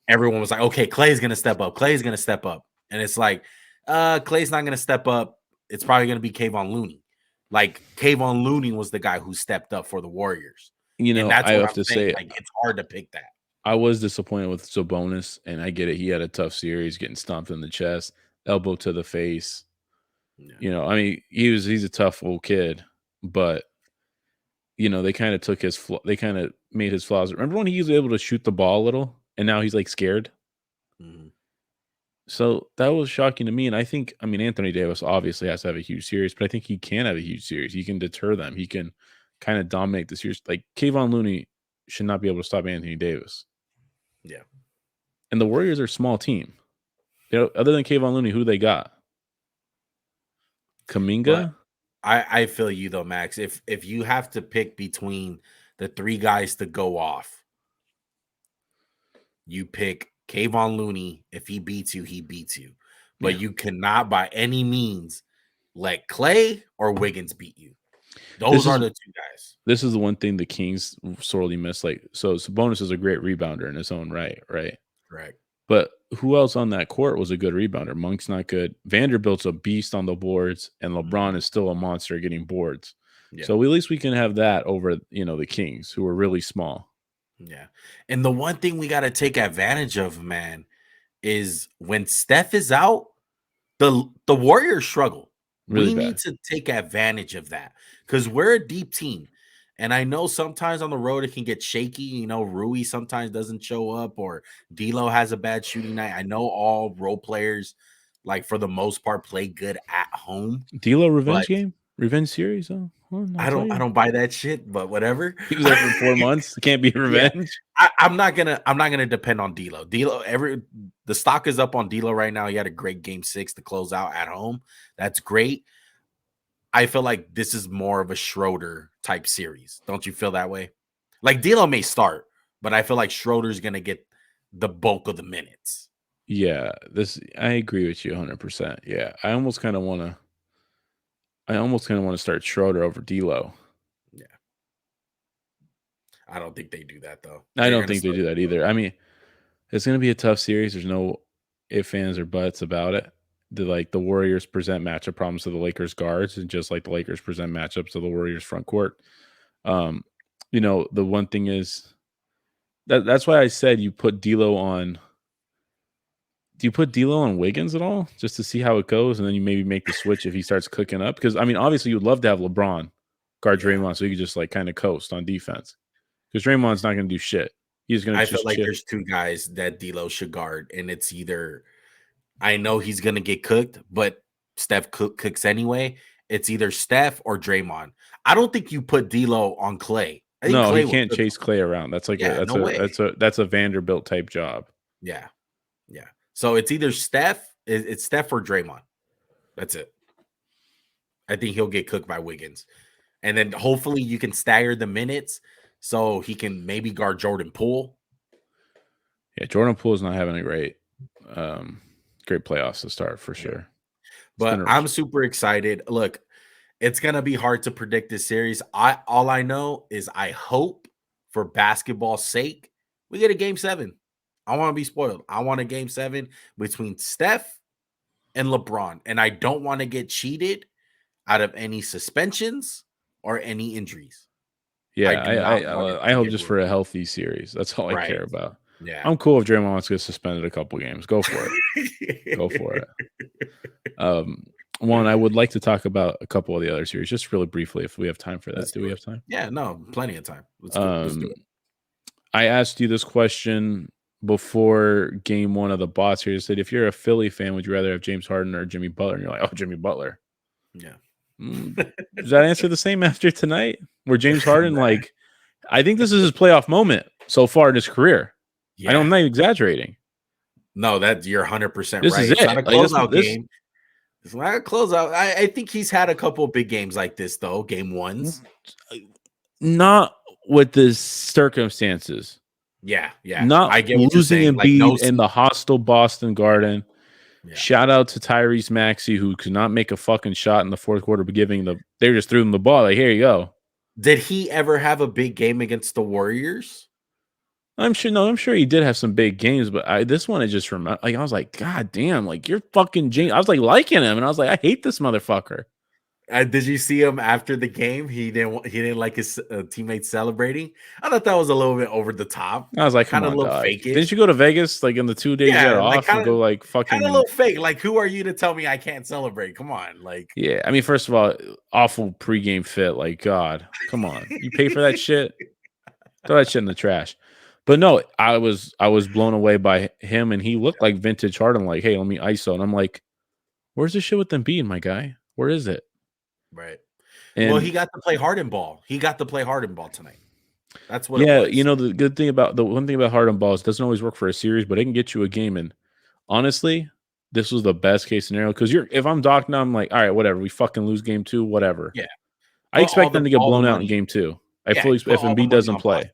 everyone was like, okay, Clay's going to step up. Clay's going to step up. And it's like, Clay's not going to step up. It's probably going to be Kayvon Looney. Like, Kayvon Looney was the guy who stepped up for the Warriors. And that's I what have I'm to saying. say, Like, it's hard to pick that. I was disappointed with Sabonis, and I get it. He had a tough series, getting stomped in the chest, elbow to the face. Yeah. I mean, he's a tough old kid, but they kind of took they kind of made his flaws. Remember when he was able to shoot the ball a little, and now he's like scared. Mhm. So that was shocking to me. And I mean, Anthony Davis obviously has to have a huge series, but I think he can have a huge series. He can deter them. He can kind of dominate the series. Like Kayvon Looney should not be able to stop Anthony Davis. Yeah. And the Warriors are a small team. Other than Kayvon Looney, who they got? But Kaminga? I feel you though, Max. If you have to pick between the three guys to go off, you pick Kayvon Looney. If he beats you, he beats you. But Yeah. you cannot by any means let Clay or Wiggins beat you. This Those are is the two guys. this is the one thing the Kings sorely miss. Like, so Sabonis is a great rebounder in his own right, right? Correct. But who else on that court was a good rebounder? Monk's not good. Vanderbilt's a beast on the boards, and LeBron is still a monster getting boards. Yeah. So at least we can have that over, the Kings, who are really small. Yeah. And the one thing we got to take advantage of, man, is when Steph is out, the Warriors struggle. Really We need bad. to take advantage of that because we're a deep team. And I know sometimes on the road it can get shaky. Rui sometimes doesn't show up or D'Lo has a bad shooting night. I know all role players like for the most part, play good at home. D'Lo But revenge series. Oh, well, I'll I tell don't I you. don't buy that shit. But whatever. He was there for 4 months. It can't be Yeah, revenge. I'm not gonna depend on D'Lo. The stock is up on D'Lo right now. He had a great game 6 to close out at home. That's great. I feel like this is more of a Schroeder type series. Don't you feel that way? Like D'Lo may start, but I feel like Schroeder's gonna get the bulk of the minutes. Yeah, I agree with you 100%. Yeah, I almost kind of want to start Schroeder over D'Lo. Yeah, I don't think they do that though. I They're don't gonna think they start do that either. I mean, it's going to be a tough series. There's no ifs, ands, or buts about it. The Warriors present matchup problems to the Lakers guards, and just like the Lakers present matchups to the Warriors front court. Um, the one thing is that's why I said you put D'Lo on. Do you put D'Lo on Wiggins at all, just to see how it goes, and then you maybe make the switch if he starts cooking up? Because I mean, obviously, you'd love to have LeBron guard Yeah, Draymond, so you could just like kind of coast on defense. Because Draymond's not going to do shit. He's going I to feel just like chill. there's two guys that D'Lo should guard, and it's either I know he's gonna get cooked, but Steph cooks anyway. It's either Steph or Draymond. I don't think you put D'Lo on Clay. I think No, he Clay will can't cook chase him. Clay around. That's like Yeah, no way. that's a Vanderbilt type job. Yeah, yeah. So it's either Steph, it's Steph or Draymond. That's it. I think he'll get cooked by Wiggins, and then hopefully you can stagger the minutes so he can maybe guard Jordan Poole. Yeah, Jordan Poole is not having a um, great playoffs to start for Yeah, sure. It's been but I'm super excited. Look, it's gonna be hard to predict this series. All I know is I hope for basketball's sake we get a game 7. I want to be spoiled. I want a game 7 between Steph and LeBron, and I don't want to get cheated out of any suspensions or any injuries. I yeah. do not want it I to hope get just for ruined. a healthy series. That's all I Right. care about. Yeah. I'm cool if Draymond wants to get suspended a couple games. Go for it. Go for it. Um, One, I would like to talk about a couple of the other series, just really briefly, if we have time for that. Let's Do do we it. have time? Yeah, no, plenty of time. Let's do Um, it. I asked you this question before game 1 of the Bots here. I said, if you're a Philly fan, would you rather have James Harden or Jimmy Butler? And you're like, oh, Jimmy Butler. Yeah. Does that answer the same after tonight? Where James Harden, like, I think this is his playoff moment so far in his career. I'm Yeah. not exaggerating. No, that you're 100% This is right. It's not it. a Like closeout this game. It's not a closeout. I think he's had a couple big games like this, though. Game 1s. not with the circumstances. Yeah, yeah. Not I get what you're losing saying. Like no Embiid in seat. the hostile Boston Garden. Yeah. Shout out to Tyrese Maxey, who could not make a fucking shot in the fourth quarter, but they just threw him the ball. Like, here you go. Did he ever have a big game against the Warriors? I'm sure he did have some big games, but this one I just remember. Like, I was like, God damn, like you're fucking James. I was like liking him, and I was like, I hate this motherfucker. Did you see him after the game? He didn't like his teammates celebrating. I thought that was a little bit over the top, I was like, come kind of a on, little dog. Didn't fakeish. you go to Vegas like in the 2 days you had Yeah, like off and go like kind of a fucking? little fake. Like, who are you to tell me I can't celebrate? Come on, like. Yeah, I mean, first of all, awful pregame fit. Like, God, come on, you pay for that shit. Throw that shit in the trash. But no, I was blown away by him, and he looked like vintage Harden. Like, hey, let me ISO, and I'm like, where's the shit with Embiid, my guy? Where is it? Right. Well, he And got to play Harden ball. He got to play Harden ball tonight. That's what it yeah, was. the one thing about Harden balls doesn't always work for a series, but it can get you a game. And honestly, this was the best case scenario because if I'm Doc now, I'm like, all right, whatever. We fucking lose game 2, whatever. Yeah. I expect them to get All the blown out in money. game 2. Yeah, If put all the Embiid money doesn't on Boston. play.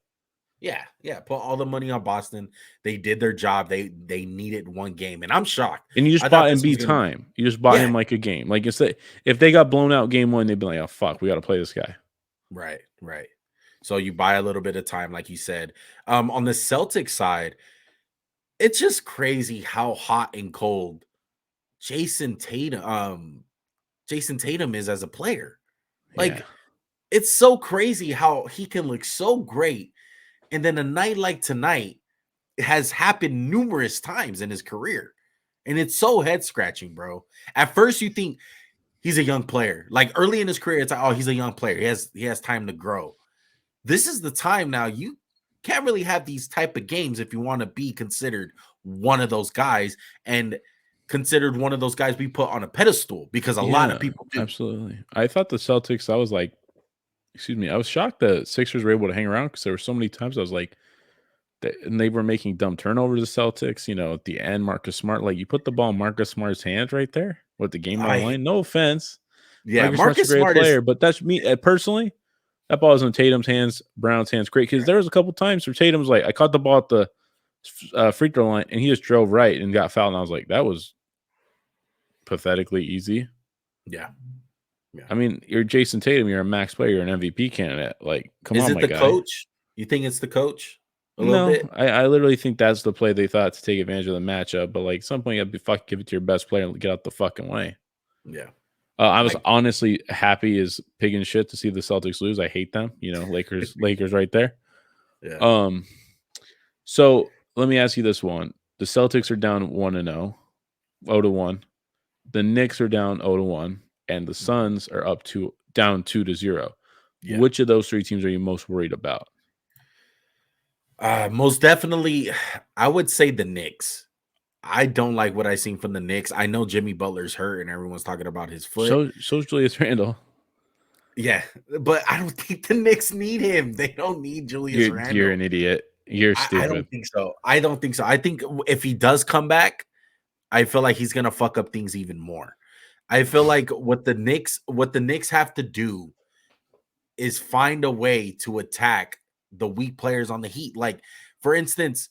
Yeah, yeah. Put all the money on Boston. They did their job. They needed one game, and I'm shocked. And you just I bought thought this was Embiid gonna. time. You just bought Yeah, him like a game. Like if they got blown out game 1, they'd be like, oh fuck, we got to play this guy. right, right. So you buy a little bit of time, like you said. On the Celtics side, it's just crazy how hot and cold Jason Tatum is as a player. Yeah, Like, it's so crazy how he can look so great, and then a night like tonight has happened numerous times in his career. And it's so head scratching, bro. At first, you think he's a young player. Like early in his career, it's like, oh, he's a young player. He has time to grow. This is the time now. You can't really have these type of games if you want to be considered one of those guys. And considered one of those guys we put on a pedestal because a lot of people do. Absolutely. I thought the Celtics, I was like, excuse me, I was shocked that Sixers were able to hang around because there were so many times I was like, and they were making dumb turnovers. The Celtics, at the end, Marcus Smart, like you put the ball in Marcus Smart's hands right there with the game on the line. No offense, Yeah, Marcus Smart's a great Smart player, but that's me personally. That ball was in Tatum's hands, Brown's hands, great because there was a couple times where Tatum's like, I caught the ball at the free throw line, and he just drove right and got fouled, and I was like, that was pathetically easy. Yeah. I mean, you're Jason Tatum. You're a max player. You're an MVP candidate. Like, come on, my guy. Is it the coach? You think it's the coach? A little bit? I literally think that's the play they thought to take advantage of the matchup. But like, some point you have to fucking give it to your best player and get out the fucking way. Yeah. I was honestly happy as pig and shit to see the Celtics lose. I hate them. Lakers right there. Yeah. So let me ask you this one: the Celtics are down 1-0, 0-1. The Knicks are down 0-1. And the Suns are down 2-0. Yeah. Which of those three teams are you most worried about? Most definitely, I would say the Knicks. I don't like what I've seen from the Knicks. I know Jimmy Butler's hurt and everyone's talking about his foot. So's Julius Randle. Yeah, but I don't think the Knicks need him. They don't need Julius Randle. You're an idiot. You're stupid. I don't think so. I think if he does come back, I feel like he's going to fuck up things even more. I feel like what the Knicks have to do is find a way to attack the weak players on the Heat. Like, for instance,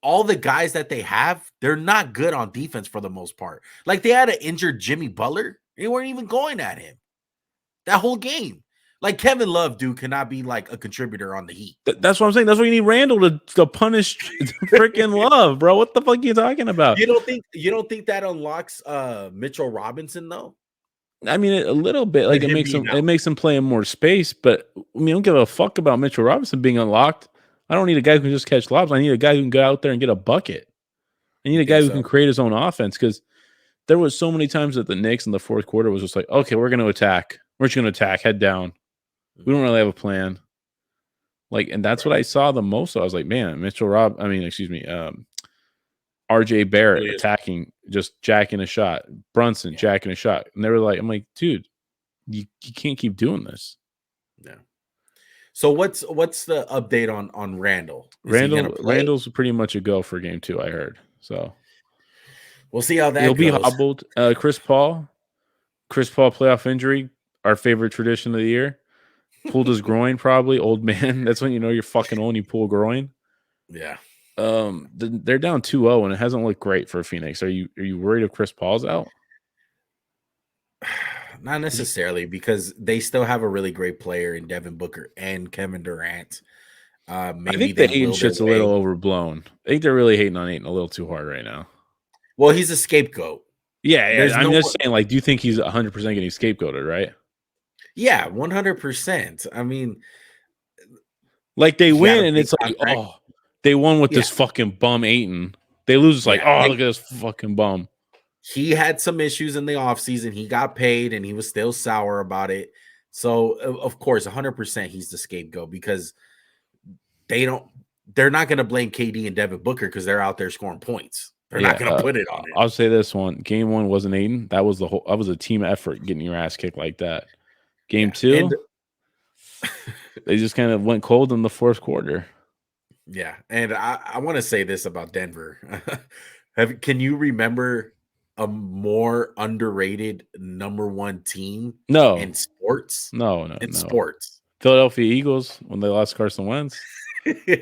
all the guys that they have, they're not good on defense for the most part. Like, they had an injured Jimmy Butler. They weren't even going at him that whole game. Like, Kevin Love, dude, cannot be like a contributor on the Heat. That's what I'm saying. That's why you need Randall to punish freaking Love, bro. What the fuck are you talking about? You don't think that unlocks Mitchell Robinson though? I mean, a little bit. Like, it makes him play in more space. But I mean, I don't give a fuck about Mitchell Robinson being unlocked. I don't need a guy who can just catch lobs. I need a guy who can go out there and get a bucket. I need a guy who can create his own offense because there was so many times that the Knicks in the fourth quarter was just like, okay, we're going to attack. We're just going to attack, head down. We don't really have a plan. Like, and that's what I saw the most. So I was like, man, RJ Barrett attacking, just jacking a shot. Brunson jacking a shot. And they were like, I'm like, dude, you can't keep doing this. Yeah. So what's the update on Randall? Randall's pretty much a go for game 2, I heard. So we'll see how that goes. He'll be hobbled. Chris Paul playoff injury, our favorite tradition of the year. Pulled his groin, probably. Old man. That's when you know you're fucking old and you pull a groin. Yeah. They're down 2-0 and it hasn't looked great for Phoenix. Are you worried if Chris Paul's out? Not necessarily, because they still have a really great player in Devin Booker and Kevin Durant. Maybe I think the hating shit's a little overblown. I think they're really hating on Ayton a little too hard right now. Well, he's a scapegoat. Yeah. I'm just saying, like, do you think he's 100% getting scapegoated, right? Yeah, 100%. I mean, like, they win and it's like, oh, they won with this fucking bum Ayton. They lose, it's like, oh, look at this fucking bum. He had some issues in the offseason. He got paid and he was still sour about it. So, of course, 100% he's the scapegoat, because they're not going to blame KD and Devin Booker because they're out there scoring points. They're not going to put it on it. I'll say this one. Game 1 wasn't Ayton. That was a team effort getting your ass kicked like that. Game 2, they just kind of went cold in the fourth quarter. Yeah, and I want to say this about Denver. Can you remember a more underrated number 1 team in sports? No. Sports. Philadelphia Eagles when they lost Carson Wentz.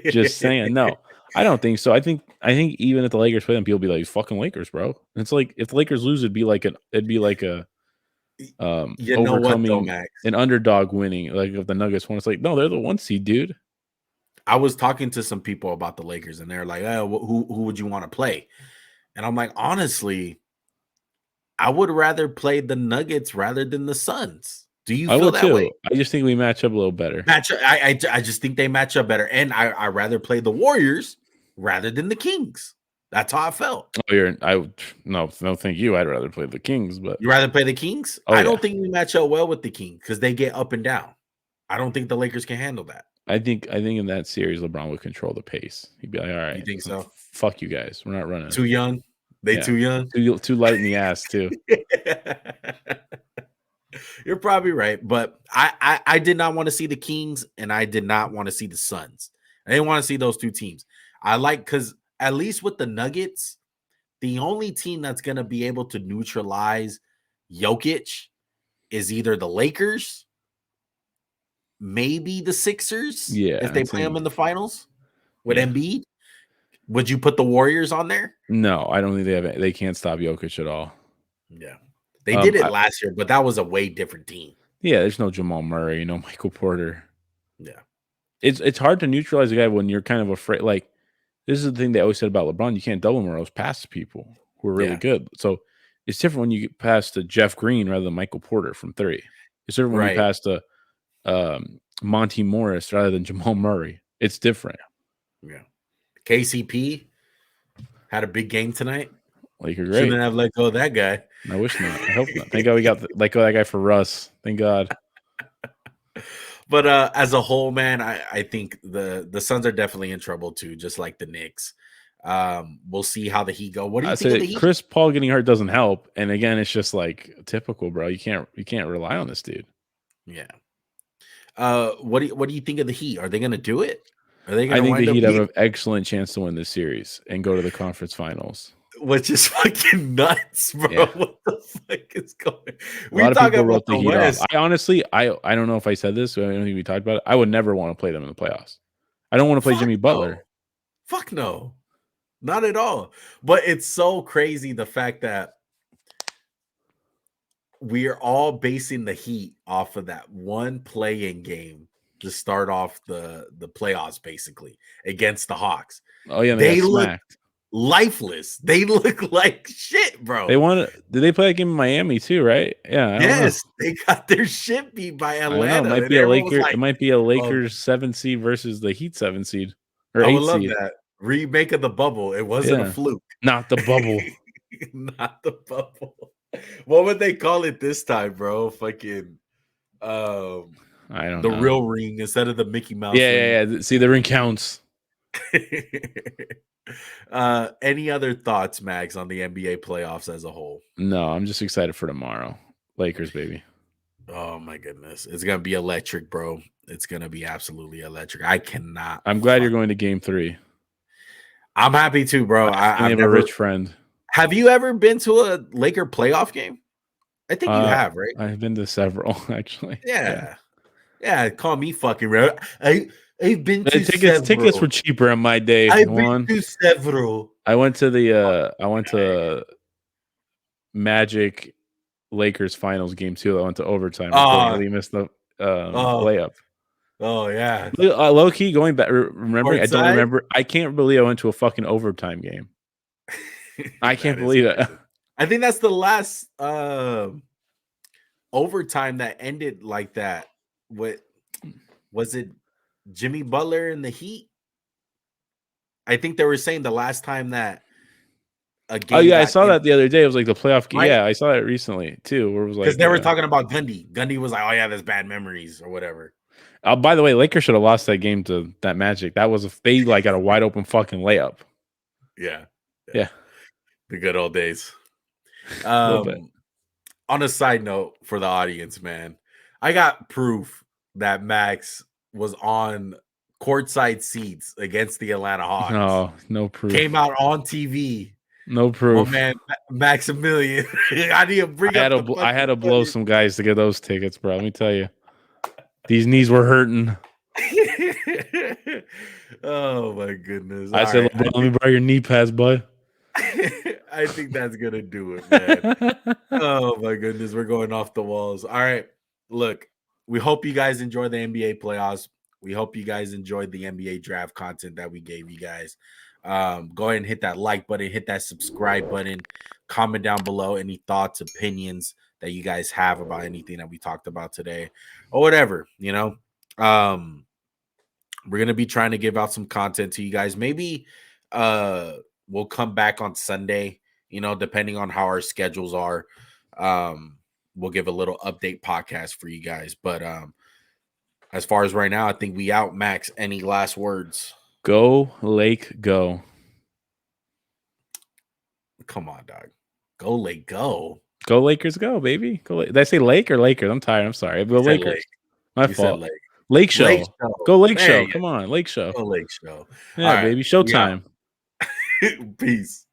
Just saying. No, I don't think so. I think even if the Lakers play them, people be like, fucking Lakers, bro. And it's like, if the Lakers lose, it'd be like a overcoming an underdog winning. Like, if the Nuggets won, it's like, no, they're the 1 seed, dude. I was talking to some people about the Lakers and they're like, oh, who would you want to play? And I'm like, honestly, I would rather play the Nuggets rather than the Suns. Do you feel that way? I just think we match up a little better. I just think they match up better. And I rather play the Warriors rather than the Kings. That's how I felt. No, thank you. I'd rather play the Kings, but you rather play the Kings? I don't think we match up well with the Kings because they get up and down. I don't think the Lakers can handle that. I think in that series, LeBron would control the pace. He'd be like, all right. You think so? Fuck you guys. We're not running. Too young? They Yeah. too young? Too light in the ass too. You're probably right, but I did not want to see the Kings and I did not want to see the Suns. I didn't want to see those two teams. I like because at least with the Nuggets, the only team that's going to be able to neutralize Jokic is either the Lakers, maybe the Sixers, Yeah, if they it play them seems. in the finals with Yeah. Embiid. Would you put the Warriors on there? No, I don't think they can't stop Jokic at all. Yeah. They did it I, last year, but that was a way different team. yeah, there's no Jamal Murray, no Michael Porter. Yeah. It's hard to neutralize a guy when you're kind of afraid. Like, this is the thing they always said about LeBron: you can't double him or else pass people who are really Yeah. good. So it's different when you get past to Jeff Green rather than Michael Porter from three. It's different when you Right. pass to Monty Morris rather than Jamal Murray. It's different. Yeah. KCP had a big game tonight. Like, you're great. Shouldn't have let go of that guy. I wish not. I hope not. Thank God we got let go of that guy for Russ. Thank God. But as a whole, man, I think the Suns are definitely in trouble too, just like the Knicks. We'll see how the Heat go. What do you I think of say the Heat? Chris Paul getting hurt doesn't help. And again, it's just like typical, bro. You can't rely on this dude. Yeah. What do you think of the Heat? Are they going to do it? Are they I going to think the wind up Heat have beating? an excellent chance to win this series and go to the conference finals. Which is fucking nuts, bro. Yeah. What the fuck is going? A lot of talking people about wrote the Heat West. off. I honestly, I don't know if I said this. I don't think we talked about it. I would never want to play them in the playoffs. I don't want to play Jimmy Butler. No. Fuck no. Not at all. But it's so crazy the fact that we are all basing the Heat off of that one play-in game to start off the playoffs, basically against the Hawks. Oh yeah, They got look smacked. lifeless. They look like shit, bro. They won. Did they play a game in Miami too? Right? Yeah. I don't know. Yes, they got their shit beat by I don't know. Atlanta. It might And be a everyone was Laker. like, It might be a oh, Lakers 7 seed versus the Heat 7 seed or I would 8 love seed. that. Remake of the bubble. It wasn't a Yeah. fluke. Not the bubble. Not the bubble. What would they call it this time, bro? Fucking I don't the know. real ring instead of the Mickey Mouse ring. Yeah. See, the ring counts. Any other thoughts, Max, on the NBA playoffs as a whole? No, I'm just excited for tomorrow. Lakers, baby. Oh my goodness. It's gonna be electric, bro. It's gonna be absolutely electric. I cannot. I'm glad you're going to game 3. I'm happy too, bro. I I've have never a rich friend. Have you ever been to a Laker playoff game? I think you have, right? I've been to several, actually. Yeah. Yeah, call me fucking rare. I've been to Tickets several. were cheaper in my day. I've Juan. been to several. I went to Magic Lakers finals game 2. I went to overtime. Unfortunately, missed the layup. Oh yeah. Low key going back, remembering. I don't Courtside? remember. I can't believe I went to a fucking overtime game. I can't believe it. I think that's the last overtime that ended like that. What was it? Jimmy Butler and the Heat? I think they were saying the last time that a game. Oh yeah, I saw that the other day. It was like the playoff game. Right? Yeah, I saw that recently too. Where it was like because they were talking about Gundy. Gundy was like, "Oh yeah, there's bad memories or whatever." By the way, Lakers should have lost that game to that Magic. That was they like got a wide open fucking layup. Yeah. Yeah. The good old days. On a side note for the audience, man, I got proof that Max was on courtside seats against the Atlanta Hawks. No proof. Came out on TV. No proof. Oh man, Maximilian. I need to bring up I had to blow some guys to get those tickets, bro. Let me tell you. These knees were hurting. Oh my goodness. I said, LeBron, let me borrow your knee pads, bud. I think that's gonna do it, man. Oh my goodness, we're going off the walls. All right, look, we hope you guys enjoy the NBA playoffs. We hope you guys enjoyed the NBA draft content that we gave you guys. Go ahead and hit that like button, hit that subscribe button, comment down below any thoughts, opinions that you guys have about anything that we talked about today or whatever, you know. We're gonna be trying to give out some content to you guys. Maybe we'll come back on Sunday, you know, depending on how our schedules are. We'll give a little update podcast for you guys. But as far as right now, I think we out. Max, any last words? Go Lake, go. Come on, dog. Go Lake, go. Go Lakers, go, baby. Go. Did I say Lake or Lakers? I'm tired. I'm sorry. You Go said Lakers. Lake. My You said fault. Lake. Lake Lake Show. Show. Go Lake There Show. you Come on, Lake Show. go. Lake Show. Yeah, All right. baby. Showtime. Peace.